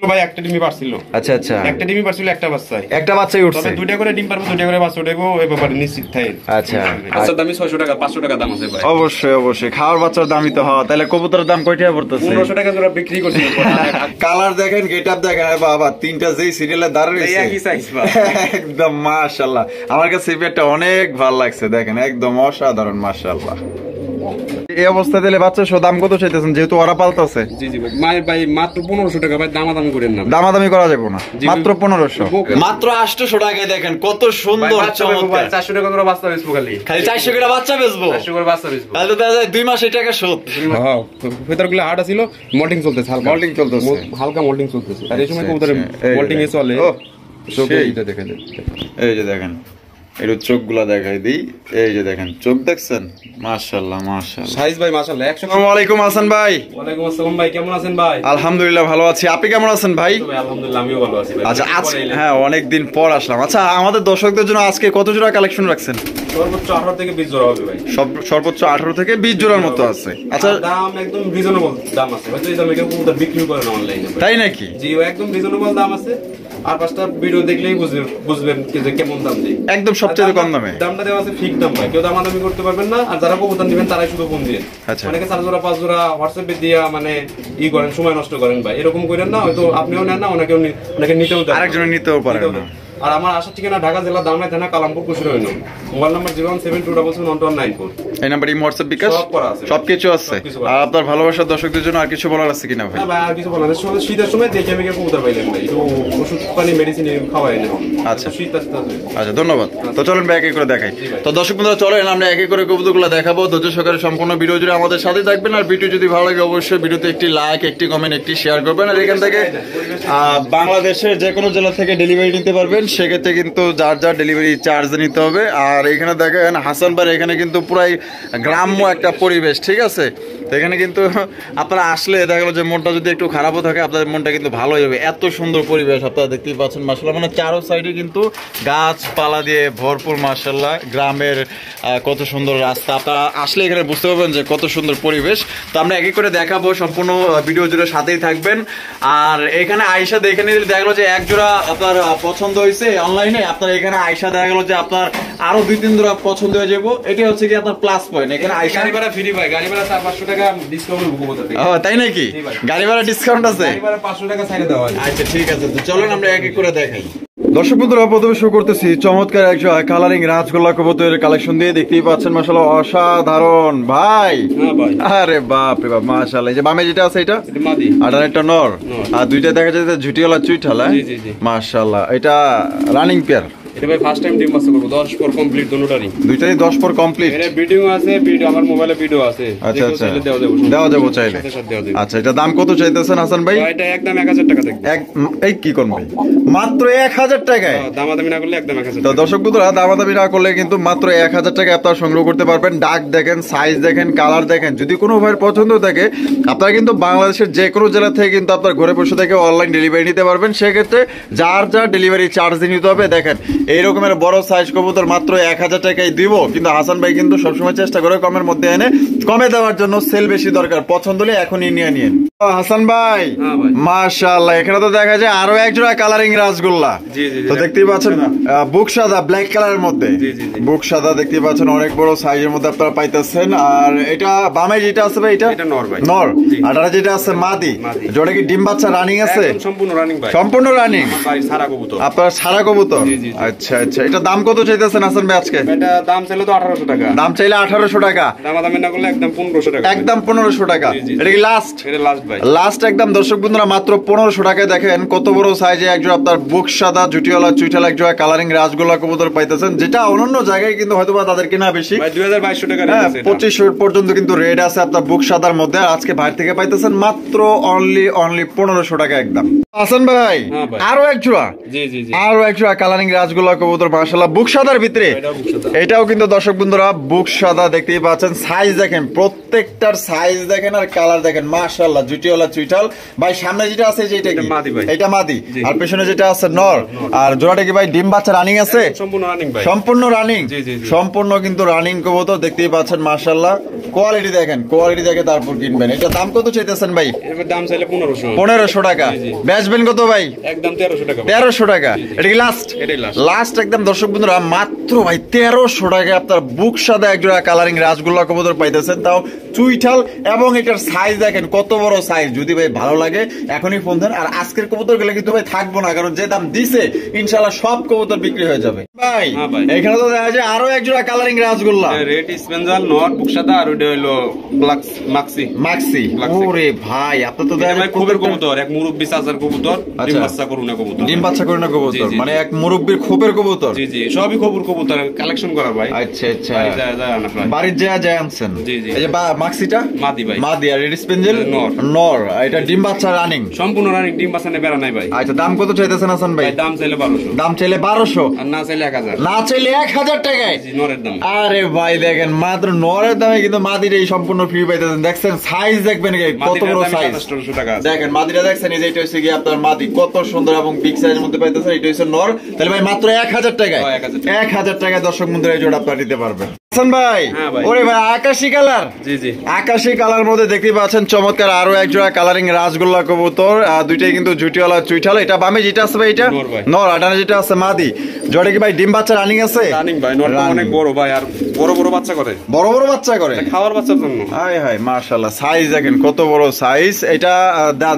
ভাই একটা ডিমই পারছিল। আচ্ছা আচ্ছা, একটা ডিমই পারছিল, একটা বাচ্চাই, একটা বাচ্চাই উঠছে। তবে দুইটা করে ডিম পারবো, দুইটা করে বাচ্চা উঠাবো, এই ব্যাপারে নিশ্চিত থাকেন। আচ্ছা, বাচ্চার দামই 600 টাকা, 500 টাকা দাম আছে ভাই। অবশ্যই অবশ্যই, খাওয়ার বাচ্চার দামই তো হয়। তাহলে কবুতরের দাম কয় টাকা পড়তেছে? 1500 টাকা জোড়া বিক্রি করছি। কালার দেখেন, গেটআপ দেখেন, বাবা তিনটা যেই সিরিয়ালে দাঁড়িয়ে রয়েছে একই সাইজ একদম মাশাআল্লাহ। আমার কাছে এই পেটটা অনেক ভালো লাগছে, দেখেন একদম অসাধারণ মাশাআল্লাহ। এই অবস্থা দিলে বাচ্চা সহ দাম কত চাইতেছেন, যেহেতু ওরা পালতেছে? জি জি ভাই, ভাই মাত্র 1500 টাকা ভাই, দামাদামি করেন না, দামাদামি করা যাবে না, মাত্র 1500, মাত্র 800 টাকায় দেখেন কত সুন্দর চমৎকার। 400 টাকা করে বাচ্চা বেচবো, খালি 400 করে বাচ্চা বেচবো, 400 করে বাচ্চা বেচবো, তাহলে তো 2 মাস এই টাকা শোধ। হ্যাঁ, ভেতরগুলো হার্ড ছিল, মোল্ডিং চলতেছে, হালকা মোল্ডিং চলতেছে, হালকা মোল্ডিং চলতেছে। আর এই সময় কবুতরে মোল্ডিং এ চলে। এইটা দেখেন, এই যে দেখেন, একটু চোখগুলা দেখাই দিই। এই যে দেখেন চোখ দেখছেন, মাশাআল্লাহ মাশাআল্লাহ। সাইজ ভাই মাশাআল্লাহ 100। আসসালামু আলাইকুম হাসান ভাই। ওয়ালাইকুম আসসালাম ভাই, কেমন আছেন ভাই? আলহামদুলিল্লাহ ভালো আছি, আপনি কেমন আছেন ভাই? ভাই আলহামদুলিল্লাহ আমিও ভালো আছি ভাই। আচ্ছা আজকে হ্যাঁ অনেকদিন পর আসলাম। আচ্ছা, আমাদের দর্শকদের জন্য আজকে কত জোড়া কালেকশন রাখছেন? সর্বোচ্চ 18 থেকে 20 জোড়া হবে ভাই। সর্বোচ্চ 18 থেকে 20 জোড়ার মতো আছে। আচ্ছা, দাম একদম রিজনেবল দাম আছে, হয়তো এই দামে কেউ কবুতর বিক্রি করে না অনলাইনে। তাই নাকি? জি, একদম রিজনেবল দাম আছে। আর 5টা ভিডিও দেখলেই বুঝবেন যে কেমন দাম দেই। একদম সবচেয়ে কম দামে দামটা দেওয়া আছে, ফিক্স দাম ভাই, কেউ দামাদামি করতে পারবেন না। আর যারা কবুতর নেবেন তারাই শুধু ফোন দিবেন। আচ্ছা, অনেকে 4 জোড়া 5 জোড়া হোয়াটসঅ্যাপে দিয়া মানে করেন, সময় নষ্ট করেন ভাই, এরকম করেন না। হয়তো আপনিও নেন না, অনেকে নিতেও দেন, আরেকজনে নিতেও পারে না। আর আমার আসার ঠিকানা ঢাকা জেলা দামরাই থানা কালামপুর কুশির হইল। Mobile number 017272194। এই নাম্বার এই হোয়াটসঅ্যাপ বিকাশ সবকিছু আছে। আর আপনার ভালোবাসার দর্শকদের জন্য আর কিছু বলার আছে কিনা ভাই? না ভাই, আর কিছু বলার নেই। শীতের সময় দেখে আমি কবুতর পাইলেন ভাই, একটু ওষুধ পানি মেডিসিন খাওয়াই না। আচ্ছা শীত আসতে আসবে। আচ্ছা, ধন্যবাদ। তো চলেন ভাই একে করে দেখাই। তো দর্শক বন্ধুরা চলেন আমরা একে করে কবুতরগুলো দেখাবো। ধৈর্য সহকারে সম্পূর্ণ ভিডিও জুড়ে আমাদের সাথে থাকবেন। আর ভিডিও যদি ভালো লাগে অবশ্যই ভিডিওতে একটি লাইক, একটি কমেন্ট, একটি শেয়ার করবেন। আর এখান থেকে বাংলাদেশের যে কোনো জেলা থেকে ডেলিভারি নিতে পারবেন। সেক্ষেত্রে কিন্তু যার যার ডেলিভারি চার্জ নিতে হবে। আর এখানে দেখেন হাসান ভাই, এখানে কিন্তু পুরাই গ্রাম্য একটা পরিবেশ, ঠিক আছে? তো এখানে কিন্তু আপনারা আসলে দেখা গেল যে মনটা যদি একটু খারাপও থাকে, আপনাদের মনটা কিন্তু ভালো হয়ে যাবে। এত সুন্দর পরিবেশ আপনারা দেখতেই পাচ্ছেন মাশাআল্লাহ। মানে চারো সাইডে কিন্তু গাছপালা দিয়ে ভরপুর মাশাআল্লাহ। গ্রামের কত সুন্দর রাস্তা, আপনারা আসলে এখানে বুঝতে পারবেন যে কত সুন্দর পরিবেশ। তো আমরা এক এক করে দেখাবো, সম্পূর্ণ ভিডিও জুড়ে সাথেই থাকবেন। আর এখানে আয়সা দেখে নিলে দেখা গেলো যে এক জোড়া আপনার পছন্দ হয়েছে অনলাইনে, আপনার এখানে আয়সা দেখা গেল যে আপনার আরো 2-3 জোড়া পছন্দ হয়ে যাবো। এটা হচ্ছে কি আপনার প্লাস পয়েন্ট। এখানে আয়সা গাড়ি ভাড়া ফ্রি ভাই, গাড়ি ভাড়া 400-500 টাকা ডিসকাউন্ট হবে। তাই নাকি? গাড়ি ভাড়া ডিসকাউন্ট আছে? গাড়ি ভাড়া 500 টাকা ছাড়ে দেওয়া হয়। আচ্ছা ঠিক আছে, তো চলুন আমরা এক এক করে দেখাই। দর্শক বন্ধুরা, প্রথমে শুরু করতেছি চমৎকার একজন কালারিং রাজগোল্লা কবুতরের কালেকশন দিয়ে। দেখতেই পাচ্ছেন মাশাআল্লাহ অসাধারণ ভাই। হ্যাঁ ভাই, আরে বাপ রে বাপ মাশাআল্লাহ। এই যে বামে যেটা আছে এটা মাদি, আর একটা নর, আর দুইটা দেখা যাচ্ছে ঝুটিওয়ালা চুইঠালা। জি জি জি মাশাআল্লাহ। এটা রানিং পেয়ার। এটা ভাই ফার্স্ট টাইম ডিম বাচ্চা করব, 10 পর কমপ্লিট দুটোটারই। দুইটাই 10 পর কমপ্লিট। এর ভিডিও আছে, ভিডিও আমার মোবাইলে ভিডিও আছে। আচ্ছা আচ্ছা, দেওয়া যাবে চাইলে। সাথে দেওয়া যাবে। আচ্ছা, এটা দাম কত চাইতেছেন হাসান ভাই? এটা একদম 1000 টাকা থাকবে। এই কি কোন ভাই, মাত্র 1000 টাকায়? দামাদামি না করলে একদম 1000 তো টাকা। দর্শক বন্ধুরা, দামাদামি না করলে কিন্তু মাত্র 1000 টাকায় আপনারা সংগ্রহ করতে পারবেন। ডাক দেখেন, সাইজ দেখেন, কালার দেখেন। যদি কোনো ভাইয়ের পছন্দ থাকে, আপনারা কিন্তু বাংলাদেশের যে কোনো জেলা থেকে কিন্তু আপনার ঘরে বসে থেকে অনলাইন ডেলিভারি নিতে পারবেন। সেক্ষেত্রে যার যার ডেলিভারি চার্জ নিতে হবে। দেখেন এই রকমের বড় সাইজ কবুতর মাত্র 1000 টাকায় দিব। কিন্তু হাসান ভাই কিন্তু সবসময় চেষ্টা করে কমের মধ্যে এনে কমে দেওয়ার জন্য। সেল বেশি দরকার, পছন্দ হলে এখনই নিয়ে নিন। হাসান ভাই মাশাআল্লাহ, এখানে তো দেখা যায় আরো এক জোড়া কালারিং রাসগোল্লা। তো দেখতেই পাচ্ছেন বুক সাদা ব্ল্যাক কালারের মধ্যে, বুক সাদা দেখতেই পাচ্ছেন, অনেক বড় সাইজের মধ্যে আপনারা পাইতেছেন। আর এটা বামে যেটা আছে ভাই, এটা নর ভাই, নর। আর যেটা আছে মাদি, যেটা কি ডিম বাচ্চা রানিং আছে? সম্পূর্ণ রানিং ভাই, সম্পূর্ণ রানিং। সারা কবুতর আপনার সারা কবুতর। আচ্ছা আচ্ছা, এটা দাম কত চাইতেছেন হাসান ভাই আজকে? এটা দাম চাইলে তো 1800 টাকা। দাম চাইলে 1800 টাকা, দামাদামি না করলে একদম 1500 টাকা। একদম 1500 টাকা। এটা কি লাস্ট? এটা লাস্ট ভাই, লাস্ট একদম। দর্শক বন্ধুরা, মাত্র 1500 টাকায় দেখেন কত বড় সাইজে একজন আপনার বুক সাদা জুটিওয়ালা চুইঠালা একজন কালারিং রাসগোল্লা কবুতর পাইতেছেন, যেটা অন্যান্য জায়গায় কিন্তু হয়তো বা তাদের কিনা বেশি। ভাই 2200 টাকা রেট আছে। 2500 পর্যন্ত কিন্তু রেট আছে আপনার বুক সাদার মধ্যে। আজকে বাইরে থেকে পাইতেছেন মাত্র অনলি 1500 টাকা একদম। হাসান ভাই আরো এক জোড়া, জি জি জি, আরো এক জোড়া কালারিং রাসগোল্লা কবুতর মাশাআল্লাহ বুক সাদার ভিতরে। এটাও কিন্তু দর্শক বন্ধুরা বুক সাদা, দেখতেই পাচ্ছেন। সাইজ দেখেন, প্রত্যেকটার সাইজ দেখেন আর কালার দেখেন মাশাআল্লাহ। জুটিওয়ালা চুইঠাল ভাই। সামনে যেটা আছে যেটা কি? এটা মাদি। আর পেছনে যেটা আছে নর। আর জোড়াটা কি ভাই ডিম বাচ্চা রানিং আছে? সম্পূর্ণ রানিং ভাই, সম্পূর্ণ রানিং, সম্পূর্ণ কিন্তু রানিং কবুতর দেখতেই পাচ্ছেন মাশাআল্লাহ। কোয়ালিটি দেখেন, কোয়ালিটি দেখে তারপর কিনবেন। এটা দাম কত চাইতেছেন ভাই? এর দাম চাইলে 1500 টাকা। বেচবেন আসবেন কত ভাই? একদম 1300 টাকা। 1300 টাকা, এটা কি লাস্ট? এটাই লাস্ট। লাস্ট একদম দর্শক বন্ধুরা, মাত্র ভাই 1300 টাকায় আপনার বুক সাদা একজোড়া কালারিং রাজগোল্লা কবুতর পাইতেছেন, তাও চুইঠাল। এবং এটার সাইজ দেখেন কত বড় সাইজ। যদি ভাই ভালো লাগে এখনই ফোন দেন। আর আজকের কবুতর গুলো কিন্তু ভাই থাকবো না, কারণ যে দাম দিছে ইনশাআল্লাহ সব কবুতর বিক্রি হয়ে যাবে ভাই। হ্যাঁ ভাই, এখানে তো দেখা যায় আরো একজোড়া কালারিং রাজগোল্লা, রেড স্পেঞ্জাল নর বুক সাদা, আর ওটা হলো ব্ল্যাক মাক্সি। মাক্সি। ওরে ভাই, আপনার তো দেখা যায় খুবের কবুতর, এক মুরব্বি চাচার কবুতর, ডিম আচ্ছা। বাচ্চা করুনা কবুতর। ডিম বাচ্চা করে না কবুতর, জি, জি, মানে এক মুরব্বির খোপের কবুতর। জি জি, সবই কবুতর কালেকশন করা ভাই। আচ্ছা আচ্ছা, বাড়ি যায় আনা প্রায়। বাড়ির যায় আনছেন। জি, জি। এই যে মাক্সিটা মাদি ভাই। মাদি, আর রেড স্পেঞ্জেল নর। নর। এটা ডিম বাচ্চা রানিং সম্পূর্ণ রানিং, ডিম বাচ্চা নেই, বেড়া নাই ভাই। আচ্ছা, দাম কত চাইতেছেন হাসান ভাই? ভাই দাম চাইলে 1200, দাম চাইলে 1200, আর না চাইলে 1000। না চাইলে 1000 টাকায়। জি, নরের দাম। আরে ভাই দেখেন, মাত্র নরের দামে কিন্তু মাদিটা এই সম্পূর্ণ ফ্রি পাইতেছেন। দেখছেন সাইজ দেখবেন কত বড় সাইজ। 2700 টাকা আছে। দেখেন মাদিটা দেখছেন, এই যে এটা হচ্ছে কি আপনার মাদি, কত সুন্দর এবং বিগ সাইজের মধ্যে পাইতেছেন। এটা হচ্ছে নর। তাহলে ভাই মাত্র 1000 টাকায়, 1000 টাকায় দর্শক বন্ধুরা এই জোড়া আপনারা নিতে পারবেন। হাসান ভাই, হ্যাঁ ভাই। ওরে ভাই আকাশী কালার। জি জি, আকাশী কালার মধ্যে দেখতে পাচ্ছেন চমৎকার আরো এক জোড়া কালারিং রাজগোল্লা কবুতর। দুইটাই কিন্তু জুটিওয়ালা চুইঠাল। এটা বামে যেটা আছে ভাই এটা নর ভাই। নর, আর ডানে যেটা আছে মাদি। জোড়া কি ভাই ডিম বাচ্চা রানিং আছে? রানিং ভাই, নরটা Running। অনেক বড় ভাই, আর বড় বড় বাচ্চা করে, বড় বড় বাচ্চা করে, খাওয়ার বাচ্চার জন্য। হাই হাই মাশাআল্লাহ, সাইজ দেখেন কত বড় সাইজ। এটা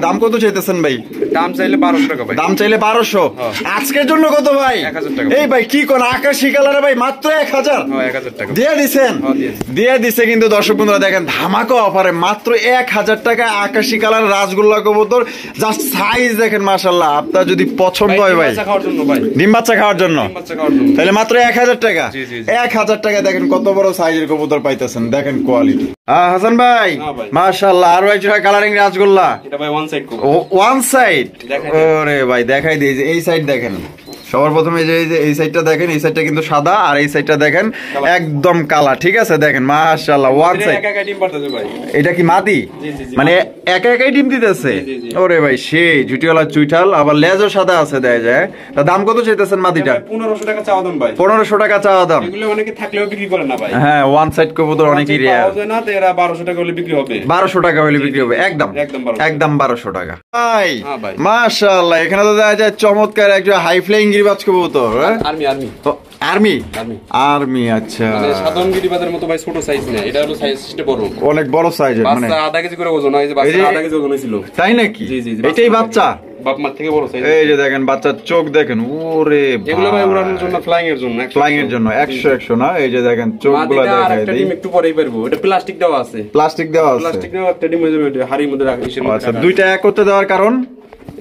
দাম কত চাইতেছেন ভাই? দাম চাইলে 1200 টাকা ভাই। দাম চাইলে 1200। হ্যাঁ। আজকের জন্য কত ভাই? 1000 টাকা। এই ভাই কি কোন আকাশী কালারে ভাই মাত্র 1000? হ্যাঁ, 1000 টাকা দিয়ে দিছেন? হ্যাঁ, দিয়েছি। দিয়ে দিছে কিন্তু দর্শক বন্ধুরা দেখেন ধামাকা অফারে মাত্র 1000 টাকা আকাশী কালার রাজগোল্লা কবুতর। জাস্ট সাইজ দেখেন মাশাআল্লাহ, আপনার যদি পছন্দ হয় ভাই, বাচ্চা খাওয়ার জন্য ভাই, ডিম বাচ্চা খাওয়ার জন্য, ডিম বাচ্চা খাওয়ার জন্য। তাহলে মাত্র 1000 টাকা। জি, জি, জি। 1000 টাকা দেখেন কত বড় সাইজের কবুতর পাইতেছেন, দেখেন কোয়ালিটি। হাসান ভাই হ্যাঁ ভাই। মাশাআল্লাহ, আরো এক জোড়া কালারিং রাজগোল্লা। এটা ভাই ওয়ান সাইড করব। One side. দেখাই ওরে ভাই দেখাই দিই, যে এই সাইড দেখেন সবার প্রথমে, এই যে এই সাইডটা দেখেন, এই সাইডটা কিন্তু সাদা, আর এই সাইডটা দেখেন একদম কালা। ঠিক আছে, দেখেন মাশাআল্লাহ ওয়ান সাইড। একা একা ডিম পারতেছে ভাই। এটা কি মাদি? জি, জি, জি। মানে একা একাই ডিম দিতেছে? জি, জি, জি। ওরে ভাই সেই জুটিওয়ালা চুইঠাল, আবার লেজও সাদা আছে দেখা যায়। তা দাম কত চাইতেছেন মাদিটা? 1500 টাকা চাওয়া দাম ভাই। 1500 টাকা চাওয়া দাম। এগুলো অনেকে থাকলেও বিক্রি করে না ভাই। হ্যাঁ, ওয়ান সাইড কবুতর অনেকই রেয়ার। পাওয়া যায় না, তো এরা 1200 টাকা হলে বিক্রি হবে। 1200 টাকা হলে বিক্রি হবে একদম, একদম 1200 একদম 1200 টাকা ভাই। হ্যাঁ ভাই। মাশাআল্লাহ, এখানে তো দেখা যায় চমৎকার একটা হাই ফ্লাইং গিরিবাজ কবুতর। আর্মি তো আর্মি আর্মি আর্মি আচ্ছা, মানে সাধারণ গিরিবাজের মতো ভাই ছোট সাইজ না, এটা হলো সাইজটা বড়, অনেক বড় সাইজের। মানে বাচ্চা আধা কেজি করে ওজন হয়, এই যে বাচ্চা আধা কেজি ওজন হয়েছিল। তাই নাকি? জি জি জি, এটাই বাচ্চা? বাপ মার থেকে বড় সাইজ। এই যে দেখেন বাচ্চার চোখ দেখেন, ওরে এগুলো ভাই উড়ানোর জন্য, ফ্লাইং এর জন্য, ফ্লাইং এর জন্য 100 না? এই যে দেখেন চোখগুলো মাদিটা আর দেখাই একটা দিই। ডিম একটু পরেই পারবো, এটা প্লাস্টিক দেওয়া আছে, প্লাস্টিক দেওয়া আছে। প্লাস্টিক দেওয়া একটা ডিম হয়ে যাবে, এটা হাড়ির মধ্যে রাখা, ইসের মধ্যে আচ্ছা, রাখা। দুইটা এক করতে দেওয়ার কারণ?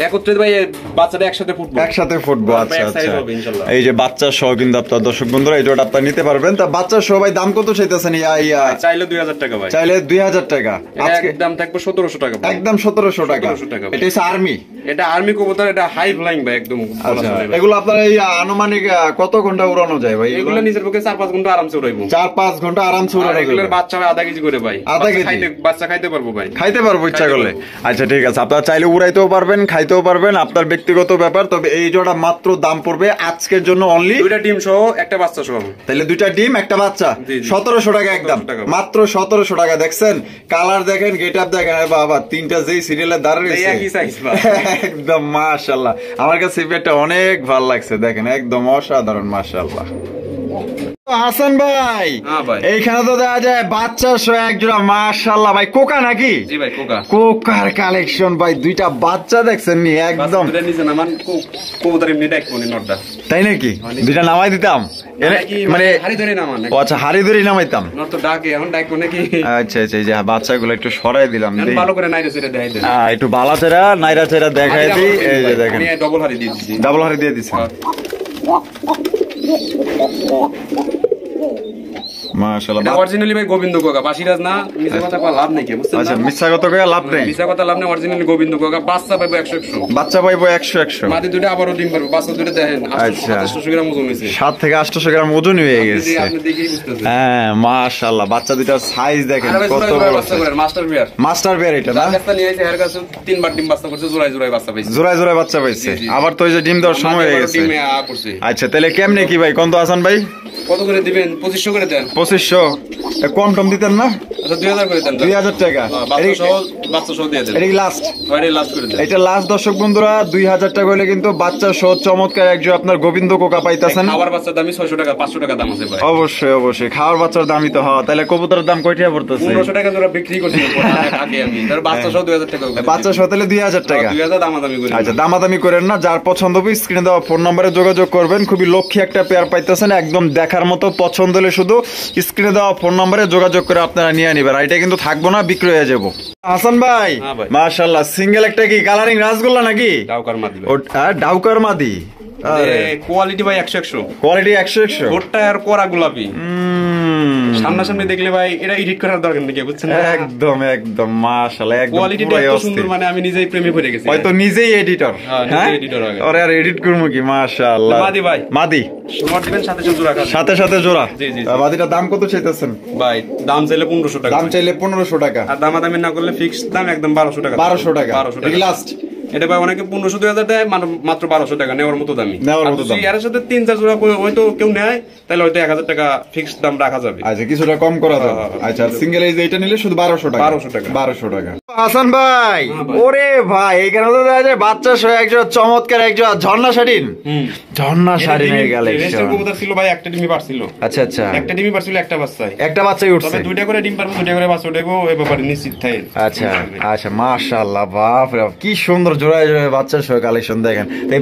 একত্রে ভাই বাচ্চাটা একসাথে ফুটবো, একসাথে ফুটবো। আচ্ছা এক size আচ্ছা, হবে ইনশাআল্লাহ। এই যে বাচ্চা সহ কিন্তু আপনার দর্শক বন্ধুরা এই জোড়া আপনারা নিতে পারবেন। তা বাচ্চা সহ ভাই দাম কত চাইতেছেন? চাইলে 2000 টাকা ভাই। চাইলে 2000 টাকা। আজকে একদম থাকবে 1700 টাকা ভাই। একদম 1700 টাকা। 1700 টাকা ভাই। এটা হচ্ছে আর্মি। এটা আর্মি কবুতর, এটা হাই ফ্লাইং ভাই একদম। আচ্ছা, এগুলো আপনার এই আনুমানিক কত ঘন্টা উড়ানো যায় ভাই? এগুলো নিজের পক্ষে 4-5 ঘন্টা আরামসে উড়াইবো। 4-5 ঘন্টা আরামসে আর উড়ানো এগুলোর যাবে। বাচ্চা ভাই আধা কেজি করে ভাই। আধা কেজি? বাচ্চা খাইতে পারবো ভাই। খাইতে পারবো ইচ্ছা খাইতে করলে? পারবো। আচ্ছা ঠিক আছে, আপনারা চাইলে উড়াইতেও পারবেন, খাইতেও পারবেন, আপনার ব্যক্তিগত ব্যাপার। তবে এই জোড়া মাত্র দাম পড়বে আজকের জন্য অনলি দুইটা ডিম সহ একটা বাচ্চা সহ। তাহলে দুইটা ডিম একটা বাচ্চা, জি, জি। 1700 টাকা একদম, 1700 টাকা। মাত্র 1700 টাকা। দেখছেন কালার দেখেন, গেট আপ দেখেন, আরে বাবা তিনটা যেই সিরিয়ালে দাঁড়িয়ে এই একই সাইজ ভাই। একদম মাশাআল্লাহ, আমার কাছে সিপিআরটা অনেক ভালো লাগছে, দেখেন একদম অসাধারণ মাশাআল্লাহ। হাসান ভাই, হ্যাঁ ভাই। এইখানে তো দেখা যায় বাচ্চা সহ এক জোড়া মাশাআল্লাহ ভাই, কোকা নাকি? জি ভাই, কোকা। কোকার কালেকশন ভাই, দুইটা বাচ্চা দেখছেন নি একদম, দুইটা নিচে নামান, কবুতর এমনি ডাক কোনি নটটা। তাই নাকি? দুইটা নামাই দিতাম মানে? হাড়ি ধরে নামান। ও আচ্ছা, হাড়ি ধরে নামাইতাম। নট তো ডাকে, এখন ডাক কোনে কি? আচ্ছা আচ্ছা, এই যে বাচ্চাগুলো একটু সরাই দিলাম, এখন ভালো করে নাইরে সেটা দেখাই দেন। একটু বালাচেরা নাইরা চেরা দেখাই দিই। এই যে দেখেন আমি ডবল হাড়ি দিয়ে দিছি। ডাবল হাড়ি দিয়ে দিচ্ছেন, মাশাআল্লাহ। এটা অরিজিনালি ভাই গোবিন্দ কোকা, বাসিরাজ না, মিছা কথা কওয়া লাভ নাই, কি বুঝছেন আচ্ছা, না? মিথ্যা কথা কয়ে লাভ নেই, মিছা কথা লাভ নাই, অরিজিনালি গোবিন্দ কোকা। বাচ্চা পাইবো 100-100, বাচ্চা পাইবো 100-100। মাদি দুটো আবারও ডিম পারবো, বাচ্চা দুটো দেখেন আচ্ছা। 2700 গ্রাম ওজন হয়েছে। 7 থেকে 800 গ্রাম ওজন হয়ে গেছে। আপনি দেখেই বুঝতেছেন। হ্যাঁ মাশাআল্লাহ, বাচ্চা দুটার সাইজ দেখেন আর ভাই কত জোড়ায় বড়। বাচ্চা করে মাস্টার বিয়ার, মাস্টার বেয়ার এটা না? যার কাছে নিয়ে আইছে এর কাছে 3 বার ডিম বাচ্চা করছে, জোড়ায় জোড়ায় বাচ্চা পাইছে। জোড়ায় জোড়ায় বাচ্চা পাইছে, জি, জি। আবার তো এই যে ডিম দেওয়ার সময় হয়ে গেছে। ডিমে করছে। আচ্ছা তাহলে কেমনে কি ভাই, কোন তো হাসান ভাই? কত করে দিবেন? 2500 করে দেন। 2500 কম টম দিতেন না? আচ্ছা 2000 করে দেন। 2000 টাকা বাচ্চা সহ দিয়ে দেন। এটা কি লাস্ট? আরে লাস্ট করে দেন। এটা লাস্ট দর্শক বন্ধুরা, 2000 টাকা হলে কিন্তু বাচ্চা সহ চমৎকার একজন আপনার গোবিন্দ কোকা পাইতাছেন। খাবার বাচ্চার দামই 600 টাকা, 500 টাকা দাম আছে ভাই। অবশ্যই অবশ্যই খাওয়ার বাচ্চার দামই তো হয়। তাহলে কবুতরের দাম কয়টা পড়তেছে? 1500 টাকা জোড়া বিক্রি করছি আগে আমি। তার বাচ্চা সহ 2000 টাকা। বাচ্চা সহ তাহলে 2000 টাকা। 2000 দামাদামি করে। আচ্ছা দামাদামি করেন না, যার পছন্দ হবে স্ক্রিনে দেওয়া ফোন নম্বরে যোগাযোগ করবেন। খুবই লক্ষ্মী একটা পেয়ার পাইতেছেন, একদম দেখার মতো। পছন্দ হলে শুধু স্ক্রিনে দেওয়া ফোন নম্বরে যোগাযোগ করে আপনারা নিয়ে নিবেন। আর এটা কিন্তু থাকবো না, বিক্রি হয়ে যাবো। হাসান ভাই মাশাআল্লাহ, সিঙ্গেল একটা কি কালারিং রাসগোল্লা নাকি? ডাউকার মাদি ভাই। ডাউকার মাদি। কোয়ালিটি ভাই 100 কোয়ালিটি 100 ওরটা আর কোরা গোলাপি। সামনাসামনি দেখলে ভাই এটা এডিট করার দরকার নেই, বুঝছেন? একদম একদম মাশাআল্লাহ, একদম কোয়ালিটিটা এত সুন্দর, মানে আমি নিজেই প্রেমে পড়ে গেছি। হয়তো নিজেই এডিটর। হ্যাঁ এডিটর আগে। আরে আর এডিট করব কি? মাশাআল্লাহ মাদি ভাই। মাদি সমর দিবেন সাথে সাথে জোড়া। সাথে সাথে জোড়া। জি জি। মাদিটার দাম কত চাইতেছেন ভাই? দাম চাইলে 1500 টাকা। দাম চাইলে 1500 টাকা। আর দামাদামি না করলে ফিক্সড দাম একদম 1200 টাকা। 1200 টাকা। 1200 টাকা লাস্ট। এটা ভাই অনেকে 1500 2000 দেয়, মাত্র 1200 টাকা নেওয়ার মতো দামি। নেওয়ার মতো দাম। এর সাথে 3-4 জোড়া হয়তো কেউ নেয়, তাহলে হয়তো 1000 টাকা ফিক্সড দাম রাখা যাবে। আচ্ছা কিছুটা কম করা যাবে। আচ্ছা সিঙ্গেল এই যে এটা নিলে শুধু 1200 টাকা। 1200 টাকা। 1200 টাকা। হাসান ভাই, ওরে ভাই এখানে তো দেখা যায় বাচ্চা সহ একজন চমৎকার একজন ঝর্ণা শাড়িন। ঝর্ণা শাড়িনের কালেকশন। কবুতর ছিল ভাই, একটা ডিমই পারছিল। আচ্ছা আচ্ছা, একটা ডিমই পারছিল, একটা বাচ্চাই। একটা বাচ্চাই উঠছে। তবে দুইটা করে ডিম পারবো, দুইটা করে বাচ্চা উঠবো, এই ব্যাপারে নিশ্চিত থাকেন। আচ্ছা আচ্ছা মাশাআল্লাহ, বাপ রে বাপ, কি সুন্দর জোড়ায় জোড়ায় বাচ্চা সহ কালেকশন দেখেন। এই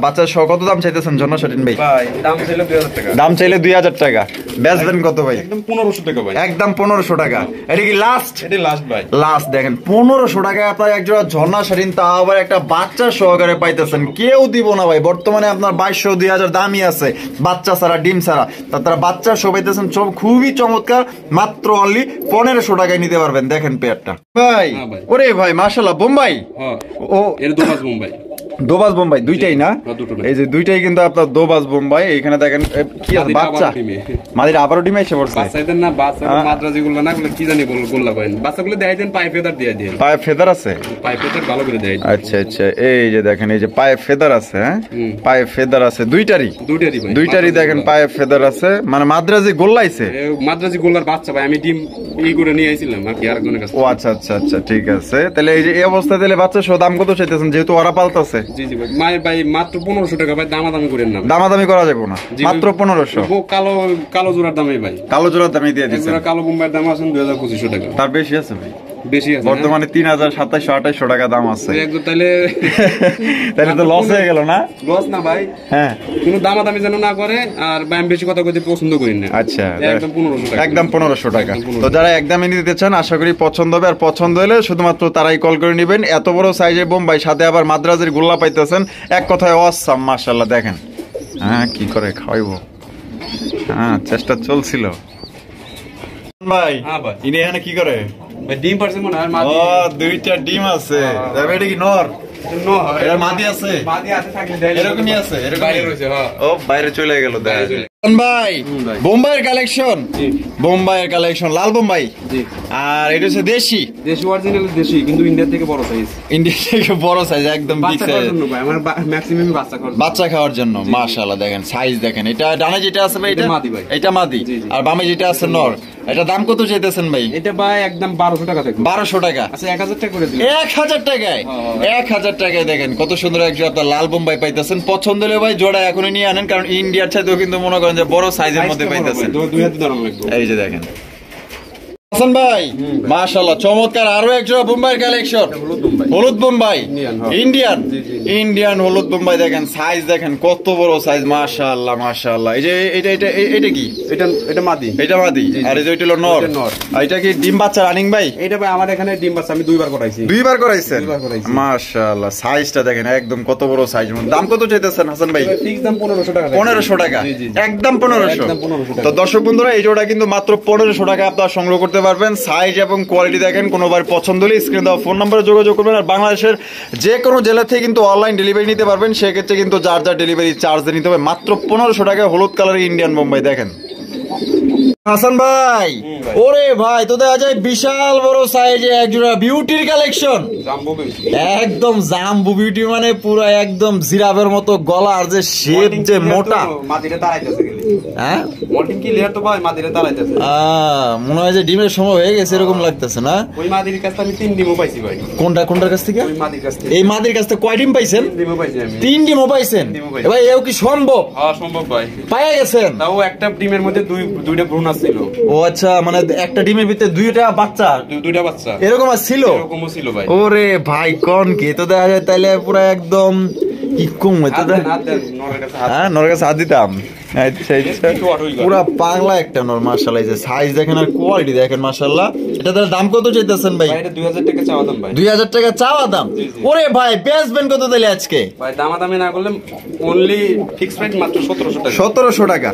বাচ্চা সহ কত দাম চাইতেছেন ঝর্ণা শাড়িন ভাই? ভাই দাম চাইলে 2000 টাকা। দাম চাইলে 2000 টাকা। বেচবেন কত ভাই? একদম 1500 টাকা ভাই। একদম 1500 টাকা। এটা কি লাস্ট? এটা লাস্ট ভাই। লাস্ট দেখেন 1500 টাকায় আপনার একজোড়া ঝর্ণা শাড়িন, তা আবার একটা বাচ্চা সহকারে পাইতেছেন। কেউ দিব না ভাই, বর্তমানে আপনার 2200 2000 দামই আছে বাচ্চা ছাড়া, ডিম ছাড়া। তারা বাচ্চা সহ পাইতেছেন, খুবই চমৎকার। মাত্র অনলি 1500 টাকায় নিতে পারবেন। দেখেন পেয়ারটা ভাই। ওরে ভাই মাশাআল্লাহ, বোম্বাই। ও এর দোবাজ বোম্বাই। দোবাজ বোম্বাই দুইটাই না? এই যে দুইটাই কিন্তু আপনার দোবাজ বোম্বাই। এখানে দেখেন কি আছে, বাচ্চা মাদির আবারও ডিমে এসে পড়ছে। বাচ্চাদের না, বাচ্চা মাদ্রাজি গুলো না, কি জানি গোল্লা করেন। বাচ্চাগুলো দেয় দেন, পায়ে ফেদার দিয়ে দেন। পায়ে ফেদার আছে? পায়ে ফেদার ভালো করে দেয়। আচ্ছা আচ্ছা, এই যে দেখেন এই যে পায়ে ফেদার আছে। হ্যাঁ পায়ে ফেদার আছে দুইটারই। দুইটারই দেখেন পায়ে ফেদার আছে, মানে মাদ্রাজি গোল্লাইছে। মাদ্রাজি গোল্লার বাচ্চা ভাই, আমি ডিম করে নিয়ে আইছিলাম আর কি আরেকজনের কাছে। ও আচ্ছা আচ্ছা আচ্ছা, ঠিক আছে। তাহলে এই যে এই অবস্থায় তাহলে বাচ্চা সহ দাম কত চাইতেছেন, যেহেতু ওরা পালতাছে? জি জি ভাই, মায়ের ভাই মাত্র 1500 টাকা ভাই, দামাদামি করেন না। দামাদামি করা যাবে না, মাত্র 1500। কালো জোড়ার দামে ভাই, কালো জোড়ার দামে দিয়ে দিচ্ছেন। কালো বোম্বাইয়ের দাম আছে 2500 টাকা। তার বেশি আছে ভাই? বেশি আছে বর্তমানে 3000 2700 2800 টাকা দাম আছে। তাহলে তাহলে তো লস হয়ে গেল না? লস না ভাই, হ্যাঁ কোনো দামাদামি যেন না করে। আর ভাই আমি বেশি কথা কইতে পছন্দ করি না। আচ্ছা একদম 1500 টাকা। একদম 1500 টাকা। তো যারা একদমে নিতে চান আশা করি পছন্দ হবে। আর পছন্দ হলে শুধুমাত্র তারাই কল করে নেবেন। এত বড় সাইজের বোম্বাই, সাথে আবার মাদ্রাজের গোল্লা পাইতেছেন। এক কথায় অসাম মাশাআল্লাহ। দেখেন হ্যাঁ কি করে খাওয়াইবো, হ্যাঁ চেষ্টা চলছিল। ভাই ইনি এখানে কি করে? ডিম পারছে মনে হয়। ও দুইটা ডিম আছে। এটা কি নর? মাদি আছে? এরকমই আছে, ও বাইরে চলে গেল। ভাই বোম্বাইয়ের কালেকশন, বোম্বাইয়ের কালেকশন, লাল বোম্বাই। আর এটা হচ্ছে দেশি, দেশি অরিজিনাল দেশি, কিন্তু ইন্ডিয়া থেকে বড় সাইজ। ইন্ডিয়া থেকে বড় সাইজ, একদম বিগ সাইজ। ম্যাক্সিমাম বাচ্চা খাওয়ার জন্য। মাশাআল্লাহ দেখেন সাইজ দেখেন। এটা ডানে যেটা আছে ভাই, এটা মাদি ভাই। এটা মাদি। আর বামে যেটা আছে নর। এটা দাম কত চাইতেছেন ভাই? এটা ভাই একদম 1200 টাকা থেকে। 1200 টাকা। আচ্ছা 1000 টাকা করে দিন। 1000 টাকায়? 1000 টাকায় দেখেন কত সুন্দর একজন আপনার লাল বোম্বাই পাইতেছেন। পছন্দ হলে ভাই জোড়া এখনই নিয়ে আনেন, কারণ ইন্ডিয়ার চাইতেও কিন্তু মনে করেন যে বড় সাইজের মধ্যে পাইতেছেন। এই যে দেখেন হাসান ভাই মাশাআল্লাহ, চমৎকার আরো এক জোড়া বোম্বাইয়ের কালেকশন। হলুদ বোম্বাই, ইন্ডিয়ান ইন্ডিয়ান হলুদ বোম্বাই। দেখেন সাইজ দেখেন কত বড় সাইজ, মাশাআল্লাহ মাশাআল্লাহ। এই যে এটা এটা এটা কি? এটা মাদি। এটা মাদি। আর এই যে এটা হলো নর। এটা কি ডিম বাচ্চা রানিং ভাই? এটা ভাই আমার এখানে ডিম বাচ্চা আমি দুইবার করাইছি। দুইবার করাইছেন? মাশাআল্লাহ সাইজটা দেখেন একদম কত বড় সাইজ। দাম কত চাইতেছেন হাসান ভাই? ফিক্স দাম 1500 টাকা। 1500 টাকা, একদম 1500। তো দর্শক বন্ধুরা এই জোড়া কিন্তু মাত্র 1500 টাকা আপনারা সংগ্রহ করতে পারবেন। সাইজ এবং কোয়ালিটি দেখেন। কোনোবার পছন্দ হলে স্ক্রিনে দেওয়া ফোন নম্বরে যোগাযোগ করবেন। আর বাংলাদেশের যে কোনো জেলা থেকে কিন্তু অনলাইন ডেলিভারি নিতে পারবেন। সেক্ষেত্রে কিন্তু যার যার ডেলিভারি চার্জ নিতে হবে। মাত্র 1500 টাকায় হলুদ কালারের ইন্ডিয়ান বোম্বাই দেখেন। হাসান ভাই, ওরে ভাই তো দেখা যায় বিশাল বড় সাইজে একজোড়া বিউটির কালেকশন, একদম জাম্বু বিউটি, মানে পুরো একদম জিরাফের মতো গলা, আর যে শেপ যে মোটা, হ্যাঁ মনে হয় যে ডিমের সময় হয়ে গেছে এরকম লাগতেছে না? ওই মাদির কাছ থেকে আমি 3 ডিমও পাইছি ভাই। কোনটার কাছ থেকে? ওই মাদির কাছ থেকে। এই মাদির কাছ থেকে কয় ডিম পাইছেন? 3 ডিমও পাইছি আমি। 3 ডিমও পাইছেন ভাই? এও কি সম্ভব? হ্যাঁ সম্ভব ভাই, পাইয়া গেছেন? তাও একটা ডিমের মধ্যে দুইটা ভ্রূণ ছিল। ও আচ্ছা, মানে একটা ডিমের ভিতরে দুইটা বাচ্চা, দুইটা বাচ্চা এরকম ছিল? এরকমও ছিল ভাই। ওরে ভাই কোন কি তো দেখা যায় তাইলে পুরো একদম কি কম হইতো, হ্যাঁ নরের কাছে হাত দিতাম। আচ্ছা আচ্ছা, পুরা পাগলা একটা নর, মাশাআল্লাহ। এই যে সাইজ দেখেন আর কোয়ালিটি দেখেন, মাশাআল্লাহ। এটা তার দাম কত চাইতেছেন ভাই? এটা 2000 টাকা চাওয়া দাম ভাই। 2000 টাকা চাওয়া দাম? ওরে ভাই বেচবেন কত দিলে আজকে? ভাই দামাদামি না করলে অনলি ফিক্স প্রাইস মাত্র 1700 টাকা। 1700 টাকা,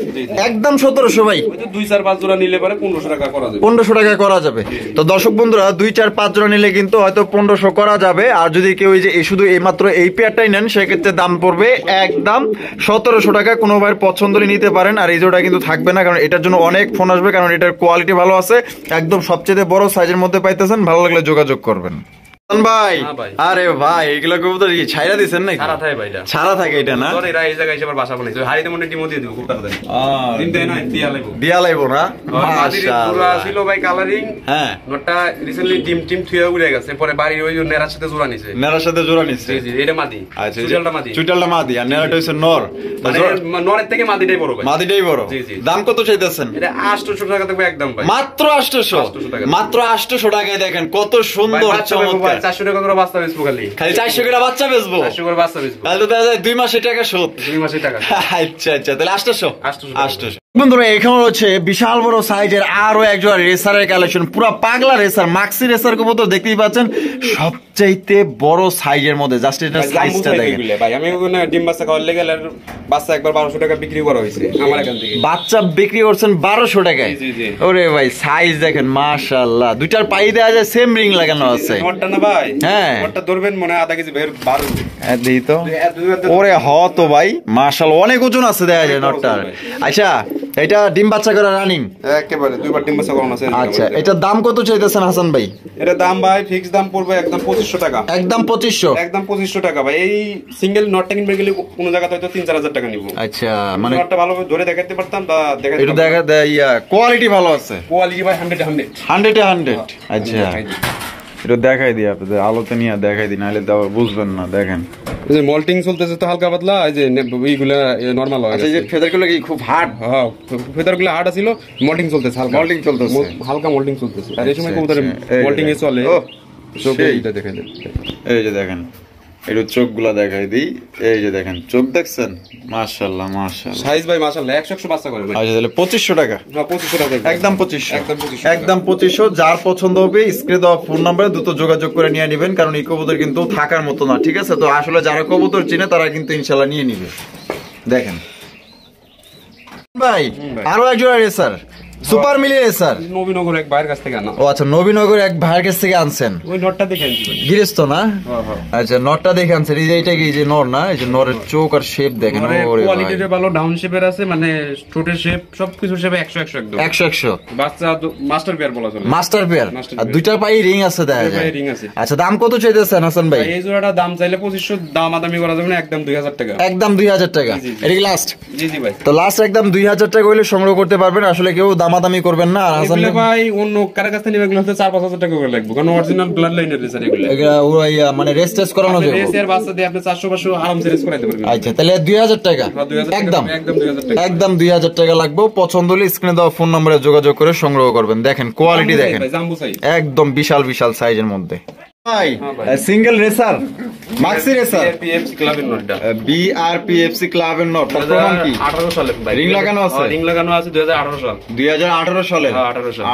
একদম 1700 ভাই। ওই তো 2-4-5 জোড়া নিলে পরে 1500 টাকা করা যাবে। 1500 টাকা করা যাবে। তো দর্শক বন্ধুরা 2-4-5 জোড়া নিলে কিন্তু হয়তো 1500 করা যাবে। আর যদি কেউ এই যে শুধু এই মাত্র এই পেয়ারটাই নেন, সেক্ষেত্রে দাম পড়বে একদম 1700 টাকা। কোনো ভাইয়ের পছন্দ নিতে পারেন। আর এই জোড়া কিন্তু থাকবে না, কারণ এটার জন্য অনেক ফোন আসবে, কারণ এটার কোয়ালিটি ভালো আছে, একদম সবচেয়ে বড় সাইজের মধ্যে পাইতেছেন। ভালো লাগলে যোগাযোগ করবেন ভাই। আরে ভাই এগুলো কবুতর কি ছাইরা দিবেন নাকি? ছাড়া থাকে ভাই, এটা ছাড়া থাকে। এটা না তোর এরা এই জায়গায় এসে আবার বাসা বানাইছে, হাড়িতে মনে ডিমো দিয়ে দিব খুব তাড়াতাড়ি। দিন দেয় না, দিয়া লাইবো না? মাশাআল্লাহ, পুরো ছিল ভাই কালারিং। হ্যাঁ, নটা রিসেন্টলি ডিম থুয়া উড়ে গেছে, পরে বাড়ি ওই নেরার সাথে জোড়া নিছে। নেরার সাথে জোড়া নিছে? জি জি, এটা মাদি। আচ্ছা, চুটালটা মাদি আর নেরাটা হইছে নর। মানে নরের থেকে মাদিটাই বড় ভাই। মাদিটাই বড়। জি জি। দাম কত চাইতেছেন? এটা 800 টাকা থাকবে একদম ভাই। মাত্র 800? মাত্র 800 টাকায় দেখেন কত সুন্দর চমৎকার। 400 টাকা করে বাচ্চা বেচবো, খালি 400 করে বাচ্চা বেচবো? 400 করে বাচ্চা বেচবো। তাহলে তো দেখা যায় 2 মাসে টাকা শোধ। 2 মাসে টাকা। আচ্ছা আচ্ছা, তাহলে 800। বন্ধুরা এখানে হচ্ছে বিশাল বড় সাইজের আরো একজোড়া রেসারের কালেকশন, পুরো পাগলা রেসার, মাক্সি রেসার কবুতর দেখতেই পাচ্ছেন, সবচাইতে বড় সাইজের মধ্যে। জাস্ট এটা সাইজটা দেখেন ভাই। আমি ওখানে ডিম বাচ্চা খাওয়ার লেগে বাচ্চা একবার 1200 টাকা বিক্রি করা হয়েছে আমার এখান থেকে। বাচ্চা বিক্রি করছেন 1200 টাকায়? জি জি। ওরে ভাই সাইজ দেখেন, মাশাআল্লাহ। দুইটার পাই দেয়া যায়, সেম রিং লাগানো আছে। নটটা না ভাই? হ্যাঁ, নটটা ধরবেন মনে আধা কেজি বের 12। হ্যাঁ দেই তো। ওরে হ তো ভাই, মাশাআল্লাহ অনেক ওজন আছে দেখা যায় নটটার। আচ্ছা, এটা ডিম বাচ্চা করা রানিং? একেবারে দুইবার ডিম বাচ্চা করানো আছে। আচ্ছা, এটার দাম কত চাইতেছেন হাসান ভাই? এটা দাম ভাই ফিক্স দাম পড়বে একদম 2500 টাকা। একদম 2500? একদম 2500 টাকা ভাই। এই সিঙ্গেল নটটা কিনবে গেলে কোন জায়গাতে হয়তো 3-4000 টাকা নিব। আচ্ছা, মানে নটটা ভালোভাবে ধরে দেখাতে পারতাম বা দেখাতে একটু দেখা দেয়। কোয়ালিটি ভালো আছে? কোয়ালিটি ভাই 100 আচ্ছা, এটা দেখাই দিই আপনাদের, আলোতে নিয়ে দেখাই দিই, নাহলে তো বুঝবেন না। দেখেন এই যে মল্টিং চলতেছে তো হালকা পাতলা, এই যে এইগুলা নরমাল হয়। আচ্ছা, এই যে ফেদারগুলো কি খুব হার্ড? হ্যাঁ, ফেদারগুলো হার্ড ছিল, মল্টিং চলতেছে, হালকা মল্টিং চলতেছে, হালকা মল্টিং চলতেছে। আর এই সময় কবুতরের মল্টিং এ চলে। চোখে এটা দেখেন, এই যে দেখেন, একটু চোখগুলা দেখাই দিই। এই যে দেখেন চোখ দেখছেন, মাশাআল্লাহ মাশাআল্লাহ। সাইজ ভাই মাশাআল্লাহ 100 বাচ্চা করে ভাই। আচ্ছা, তাহলে 2500 টাকা? হ্যাঁ 2500 টাকা, একদম 2500। একদম 2500। যার পছন্দ হবে স্ক্রিনে দেওয়া ফোন নম্বরে দ্রুত যোগাযোগ করে নিয়ে নেবেন, কারণ এই কবুতর কিন্তু থাকার মতো না, ঠিক আছে? তো আসলে যারা কবুতর চিনে তারা কিন্তু ইনশাআল্লাহ নিয়ে নিবে। দেখেন ভাই আরো একজোড়া রেসার, সুপার মিলি রেসার, নবীনগর এক ভাইয়ের কাছ থেকে আনা। ও আচ্ছা, নবীনগর এক ভাইয়ের কাছ থেকে আনছেন? ওই নটটা দেখে আনছি ভাই। গিরেস্ত না? আচ্ছা, নটটা দেখে আনছেন। এই যে এইটা কি, যে নর না? এই যে নরের চোখ আর শেপ দেখেন, ওরে কোয়ালিটিতে ভালো, ডাউন শেপের আছে, মানে ঠোঁটের শেপ সবকিছু শেপে 100 একদম 100। বাচ্চা মাস্টার পেয়ার বলা চলে। Master pair. আর দুইটার পায়ে রিং আছে দেখা যায়। রিং আছে। আচ্ছা, দাম কত চাইতেছেন হাসান ভাই? এই জোড়াটা দাম চাইলে 2500, দামাদামি করা যাবে না, একদম 2000 টাকা। একদম 2000 টাকা? এটা কি লাস্ট? জি জি ভাই। তো লাস্ট একদম 2000 টাকা হইলে সংগ্রহ করতে পারবেন। আসলে কেউ দামাদামি করবেন না। আর হাসান ভাই অন্য কার কাছ থেকে নিবে, হচ্ছে 4-5 টাকা করে লাগবে, কারণ অরিজিনাল ব্লাড লাইনের রেসার এগুলো। এগুলা মানে রেস টেস্ট করানো যাবে। রেসের বাচ্চা দিয়ে আপনি 400-500 আরামসে রেস করাইতে পারবেন। আচ্ছা, তাহলে 2000 টাকা? একদম 2000 টাকা। একদম 2000 টাকা লাগবে। পছন্দ হলে স্ক্রিনে দেওয়া ফোন নম্বরে যোগাযোগ করে সংগ্রহ করবেন। দেখেন কোয়ালিটি দেখেন, একদম বিশাল বিশাল সাইজের মধ্যে ভাই। Single racer, Maksi racer, PFC ক্লাবের নটটা, বিআরপিএফসি ক্লাবের নট। প্রমাণ কি? 18 সালে ভাই রিং লাগানো আছে? রিং লাগানো আছে 2018 সাল। 2018 সালে?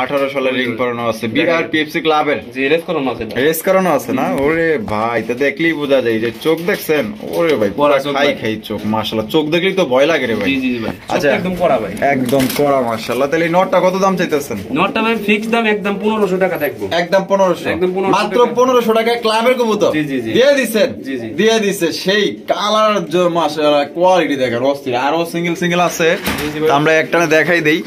18 সালে রিং পরানো আছে বিআরপিএফসি ক্লাবের। জি, রেস করানো আছে। রেস করানো আছে না? ওরে ভাই, তা দেখলেই বোঝা যায়। যে চোখ দেখছেন, ওরে ভাই পুরো খাই চোখ, মাশাআল্লাহ। চোখ দেখলেই তো ভয় লাগে রে ভাই। জি জি ভাই। আচ্ছা, একদম কড়া ভাই, একদম কড়া, মাশাআল্লাহ। তাহলে নটটা কত দাম চাইতেছেন? নটটা ভাই ফিক্স দাম একদম 1500 টাকা থাকবে। একদম 1500? একদম 1500। মাত্র 1500 1700 টাকায় ক্লাবের কবুতর দিয়ে দিচ্ছেন, দিয়ে দিচ্ছে সেই কালার মাশাআল্লাহ কোয়ালিটি দেখেন অস্থির। আরো সিঙ্গেল সিঙ্গেল আছে, আমরা একটানে দেখাই দেই।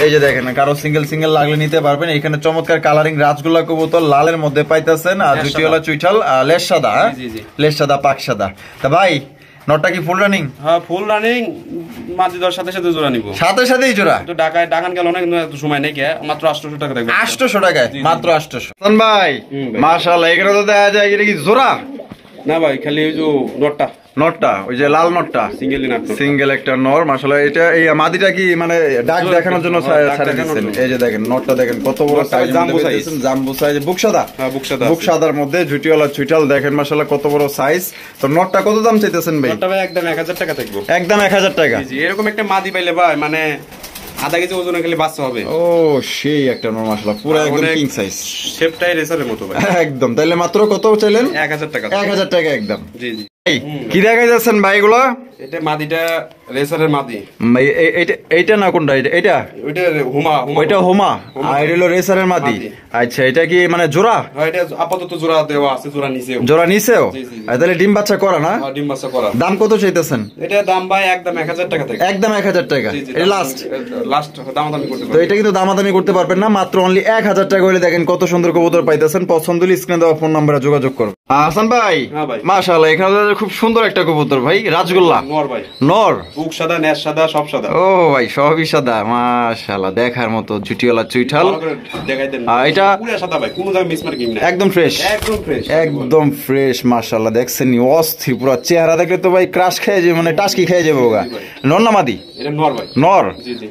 এই যে দেখেন কারো সিঙ্গেল সিঙ্গেল লাগলে নিতে পারবেন। এখানে চমৎকার কালারিং রাজগোল্লা কবুতর লালের মধ্যে পাইতেছেন, আর জুটিওয়ালা চুইঠাল লেস সাদা, লেস সাদা পাক সাদা। তা ভাই নটটা কি ফুল রানিং? হ্যাঁ ফুল রানিং, মাঝে দর সাথে সাথে জোড়া নিব, সাথে সাথেই জোড়া। তো ঢাকায় ডাকান গেল অনেক সময় নেই, মাত্র 800 টাকা থাকবে। 800 টাকায় মাত্র 800। ভাই মাশাআল্লাহ, এখানে তো দেখা যায় এটা কি জোড়া না ভাই, খালি ওই যে নটটা, নটটা ওই যে লাল নটটা সিঙ্গেল একটা নর। মাশাআল্লাহ এটা এই মাদিটা কি মানে ডাক দেখানোর জন্য ছাড়া দিচ্ছেন। এই যে দেখেন নটটা দেখেন কত বড় সাইজ, জাম্বো সাইজ, বুক সাদা, বুক সাদার মধ্যে ঝুটিওয়ালা চুইঠাল দেখেন মাশাআল্লাহ কত বড় সাইজ। তো নটটা কত দাম চাইতেছেন ভাই? নটটা ভাই একদম 1000 টাকা থাকবে, একদম 1000 টাকা। জি এরকম একটা মাদি পাইলে ভাই মানে আধা কেজি ওজনে খালি বাচ্চা হবে। ও সেই একটা নর মাশাআল্লাহ পুরো একদম কিং সাইজ, শেপটাই রেসারের মতো ভাই একদম। তাইলে মাত্র কত চাইলেন? 1000 টাকা। 1000 টাকা একদম। জি জি। কি দেখাই যাচ্ছেন ভাই এগুলো? এটা মাদিটা রেসারের মাদি। এইটা না কোনটা? এটা ওইটা হুমা, ওইটা হুমা, আর এটা হলো রেসারের মাদি। আচ্ছা এটা কি মানে জোড়া? হ্যাঁ এটা আপাতত জোড়া দেওয়া আছে, জোড়া নিচেও, জোড়া নিচেও। তাহলে ডিম বাচ্চা করা না? হ্যাঁ ডিম বাচ্চা করা। দাম কত চাইতেছেন? এটা দাম ভাই একদম 1000 টাকা থেকে, একদম 1000 টাকা। এটা লাস্ট দামাদামি করতে তো পারবেন। এটা কিন্তু দামাদামি করতে পারবেন না, মাত্র অনলি 1000 টাকা হলে দেখেন কত সুন্দর কবুতর পাইতেছেন। পছন্দ হলে স্ক্রিনে দেওয়া ফোন নম্বরে যোগাযোগ করুন। হাসান ভাই মাশাআল্লাহ এখানে খুব সুন্দর একটা কবুতর ভাই, রাজগোল্লা নর ভাই, নর, বুক সাদা, নেস সাদা, সব সাদা। ও ভাই সবই সাদা মাশাআল্লাহ, দেখার মতো জুটিওয়ালা চুইঠাল। দেখাই দেন এটা পুরো সাদা ভাই, কোনো জায়গায় মিসমার্কিং না, একদম ফ্রেশ, একদম ফ্রেশ, একদম ফ্রেশ মাশাআল্লাহ। দেখছেন অস্থির পুরো চেহারা দেখলে তো ভাই ক্রাশ খেয়ে যাবে, মানে টাস্কি খেয়ে যাবে ওগা। নর না মাদি? এটা নর ভাই, নর।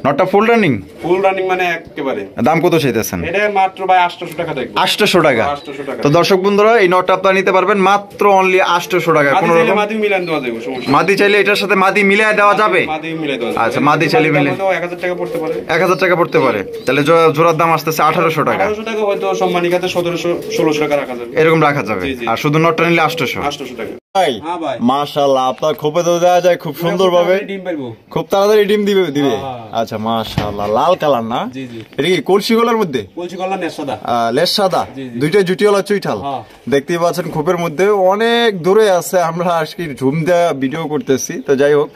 নরটা ফুল রানিং? ফুল রানিং মানে একেবারে। দাম কত চাইতেছেন? এটা মাত্র ভাই 800 টাকা থাকবে। 800 টাকা। 800 টাকা। তো দর্শক বন্ধুরা এই নটটা আপনারা নিতে পারবেন মাত্র অনলি 800 টাকা। কোনো রকম মাদি মিলান দেওয়া যাবে, সমস্যা মাদি চাইলে এটার সাথে মাদি মিলিয়ে দেওয়া যাবে? মাদি মিলাই দেওয়া যাবে। আচ্ছা মাদি চাইলে মিলে 1000 টাকা পড়তে পারে, 1000 টাকা পড়তে পারে। তাহলে জোড়ার দাম আসতেছে 1800 টাকা। 1800 টাকা হয়তো সম্মানিকাতে 1700-1600 টাকা রাখা যাবে, এরকম রাখা যাবে। আর শুধু নটটা নিলে 800 টাকা। ভাই মাশাআল্লাহ আপনার খোপে তো দেওয়া যায় খুব সুন্দর ভাবে, খুব তাড়াতাড়ি ডিম দিবে। আচ্ছা মাশাআল্লাহ লাল কালার না? এটা কি কলসি গলার মধ্যে? কলসি গলা, লেস সাদা, লেস সাদা, দুইটা জুটিওয়ালা চুইঠাল। দেখতেই পাচ্ছেন খোপের মধ্যে অনেক দূরে আছে, আমরা আজকে ঝুম দেওয়া ভিডিও করতেছি। তো যাই হোক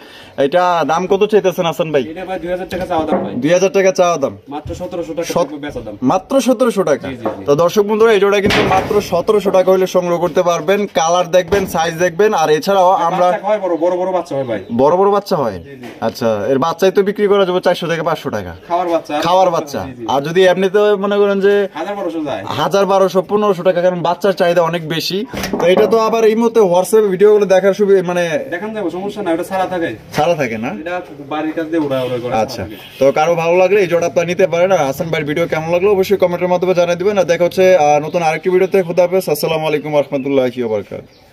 এটা দাম কত চাইতেছেন হাসান ভাই? এটা ভাই 2000 টাকা চাওয়া দাম ভাই। 2000 টাকা চাওয়া দাম, মাত্র 1700 টাকা বেচা দাম, মাত্র 1700 টাকা। তো দর্শক বন্ধুরা এই জোড়া কিন্তু মাত্র 1700 টাকা হলে সংগ্রহ করতে পারবেন। কালার দেখবেন, সাইজ দেখবেন। আর এছাড়াও আমরা বড় বড় বাচ্চা হয় ভাই, বড় বড় বাচ্চা হয়। আচ্ছা এর বাচ্চাই তো বিক্রি করা যাবে 400 থেকে 500 টাকা খাওয়ার বাচ্চা। আর যদি এমনিতে মনে করেন যে 1000-1200 যায়, 1000-1200-1500 টাকা, কারণ বাচ্চার চাহিদা অনেক বেশি। তো এটা তো আবার এই মুহূর্তে হোয়াটসঅ্যাপ ভিডিও গুলো দেখার সুবিধা মানে দেখান যাবে, সমস্যা না, এটা ছাড়া থাকে না? এটা বাড়ির কাছে দিয়ে ওড়া করে। আচ্ছা তো কারো ভালো লাগলে এই জোড়া আপনারা নিতে পারেন। আর হাসান ভাইয়ের ভিডিও কেমন লাগলো অবশ্যই কমেন্টের মাধ্যমে জানিয়ে দিবেন। আর দেখা হচ্ছে নতুন আরেকটি ভিডিওতে। খুদা হাফেজ, আসসালামু আলাইকুম ওয়া রাহমাতুল্লাহি ওয়া বারাকাতুহু।